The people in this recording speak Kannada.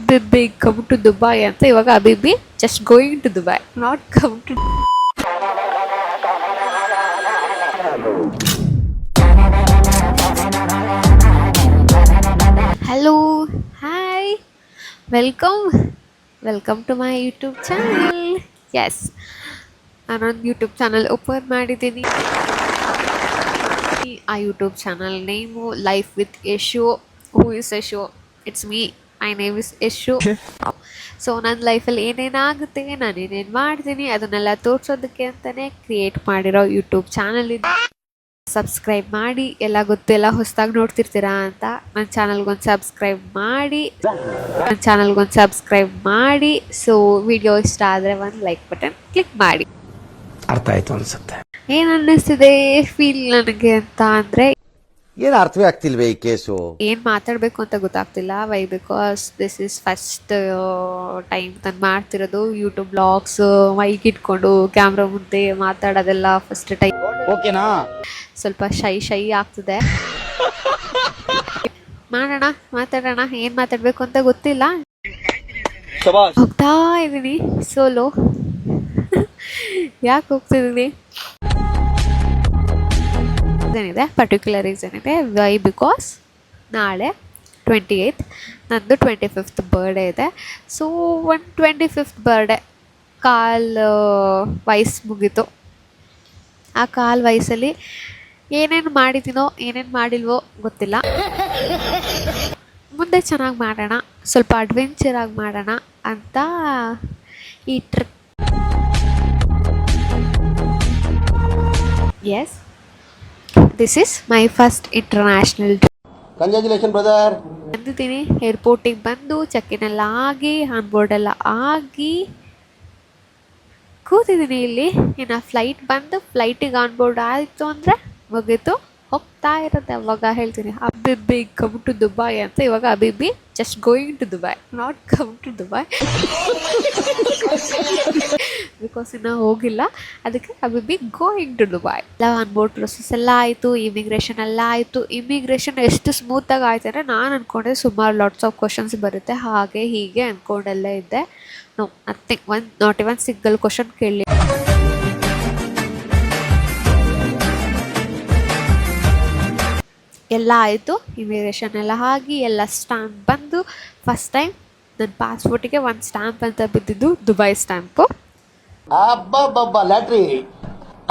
ಅಬಿಬಿ ಕಮ್ ಟು ದುಬೈ ಅಂತ. ಇವಾಗ ಅಬಿಬಿ just going to Dubai, not come to. Hello, hi, welcome to my YouTube channel. Yes, ನಾನೊಂದು ಯೂಟ್ಯೂಬ್ ಚಾನಲ್ ಓಪನ್ ಮಾಡಿದ್ದೀನಿ. ಆ YouTube channel name life with Yashu. Who is Yashu? It's me, my name is Yashu. So ನನ್ನ ಲೈಫಲ್ಲಿ ಏನೇನಾಗುತ್ತೆ, ನಾನು ಏನೇನು ಮಾಡ್ತೀನಿ ಅದನ್ನೆಲ್ಲ ತೋರಿಸೋದಕ್ಕೆ ಅಂತಲೇ ಕ್ರಿಯೇಟ್ ಮಾಡಿರೋ ಯೂಟ್ಯೂಬ್ ಚಾನಲ್ ಇದು. ಸಬ್ಸ್ಕ್ರೈಬ್ ಮಾಡಿ. ಎಲ್ಲ ಗೊತ್ತಿಲ್ಲ, ಹೊಸದಾಗಿ ನೋಡ್ತಿರ್ತೀರಾ ಅಂತ ನನ್ನ ಚಾನಲ್ಗೊಂದು ಸಬ್ಸ್ಕ್ರೈಬ್ ಮಾಡಿ. ಸೊ ವಿಡಿಯೋ ಇಷ್ಟ ಆದರೆ ಒಂದು ಲೈಕ್ ಬಟನ್ ಕ್ಲಿಕ್ ಮಾಡಿ. ಅರ್ಥ ಆಯ್ತು ಅನ್ಸುತ್ತೆ. ಏನು ಅನ್ನಿಸ್ತಿದೆ ಫೀಲ್ ನನಗೆ ಅಂತ ಅಂದರೆ, ಏನು ಅರ್ಥವೇ ಆಗ್ತಿಲ್ವೇ ಈ ಕೇಸು? ಏನು ಮಾತಾಡಬೇಕು ಅಂತ ಗೊತ್ತಾಗ್ತಿಲ್ಲ. Why? Because this is first time ನಾನು ಮಾಡ್ತಿರೋದು ಯೂಟ್ಯೂಬ್ ಬ್ಲಾಗ್ಸ್. ಮೈಕ್ ಇಟ್ಕೊಂಡು ಕ್ಯಾಮ್ರಾ ಮುಂದೆ ಮಾತಾಡೋದೆಲ್ಲ ಫಸ್ಟ್ ಟೈಮ್. ಓಕೆನಾ? ಸ್ವಲ್ಪ ಶೈ ಆಗ್ತಿದೆ. ಮಾತಾಡೋಣ. ಏನು ಮಾತಾಡಬೇಕು ಅಂತ ಗೊತ್ತಿಲ್ಲ. ಹೋಗ್ತಾ ಇದ್ದೀನಿ ಸೋಲೋ. ಯಾಕೆ ಹೋಗ್ತಿದ್ದೀನಿ? ಪರ್ಟಿಕ್ಯುಲರ್ ರೀಸನ್ ಇದೆ. ವೈ? ಬಿಕಾಸ್ ನಾಳೆ 28th ನಂದು 25th ಬರ್ಡೇ ಇದೆ. ಸೊ 25th ಬರ್ಡೇ ವಯಸ್ಸು ಮುಗೀತು. ಆ ವಯಸ್ಸಲ್ಲಿ ಏನೇನು ಮಾಡಿದ್ದೀನೋ ಏನೇನು ಮಾಡಿಲ್ವೋ ಗೊತ್ತಿಲ್ಲ. ಮುಂದೆ ಚೆನ್ನಾಗಿ ಮಾಡೋಣ, ಸ್ವಲ್ಪ ಅಡ್ವೆಂಚರಾಗಿ ಮಾಡೋಣ ಅಂತ ಈ trip. Yes, this is my first international trip. Congratulation brother. ಬಂದಿದ್ದೀನಿ. ಏರ್ಪೋರ್ಟಿಗೆ ಬಂದು ಚೆಕ್-ಇನ್ ಎಲ್ಲ ಆಗಿ, ಆನ್ ಬೋರ್ಡ್ ಎಲ್ಲ ಆಗಿ ಕೂತಿದ್ದೀನಿ ಇಲ್ಲಿ. ಇನ್ನು ಫ್ಲೈಟ್ ಬಂದು ಫ್ಲೈಟಿಗೆ ಆನ್ ಬೋರ್ಡ್ ಆಯಿತು ಅಂದರೆ ಮುಗೀತು, ಹೋಗ್ತಾ ಇರುತ್ತೆ. ಅವಾಗ ಹೇಳ್ತೀನಿ ಅಬಿಬಿ ಕಮ್ ಟು ದುಬೈ ಅಂತ. ಇವಾಗ ಅಬಿಬಿ just going to Dubai, not come to Dubai. Because ಇನ್ನೂ ಹೋಗಿಲ್ಲ, ಅದಕ್ಕೆ ಅಬಿಬಿ ಗೋಯಿಂಗ್ ಟು ದುಬೈ. ಎಲ್ಲ ಆನ್ ಬೋರ್ಡ್ ಪ್ರೊಸೆಸ್ ಎಲ್ಲ ಆಯಿತು, ಇಮಿಗ್ರೇಷನ್ ಎಲ್ಲ ಆಯಿತು. ಇಮಿಗ್ರೇಷನ್ ಎಷ್ಟು ಸ್ಮೂತಾಗಿ ಆಯ್ತು ಅಂದರೆ, ನಾನು ಅಂದ್ಕೊಂಡೆ ಸುಮಾರು ಲಾಟ್ಸ್ ಆಫ್ ಕ್ವಶನ್ಸ್ ಬರುತ್ತೆ ಹಾಗೆ ಹೀಗೆ ಅಂದ್ಕೊಂಡೆಲ್ಲ ಇದ್ದೆ. No, nothing. Not even single question ಕೇಳಿ. ಎಲ್ಲ ಆಯಿತು, ಇಮಿಗ್ರೇಷನ್ ಎಲ್ಲ ಆಗಿ ಎಲ್ಲ ಸ್ಟ್ಯಾಂಪ್ ಬಂದು. ಫಸ್ಟ್ ಟೈಮ್ ನನ್ನ ಪಾಸ್ಪೋರ್ಟಿಗೆ ಒಂದು ಸ್ಟ್ಯಾಂಪ್ ಅಂತ ಬಿದ್ದಿದ್ದು ದುಬೈ ಸ್ಟ್ಯಾಂಪು. ಅಬ್ಬಬ್ಬಬ್ಬ ಲ್ಯಾಟ್ರಿ.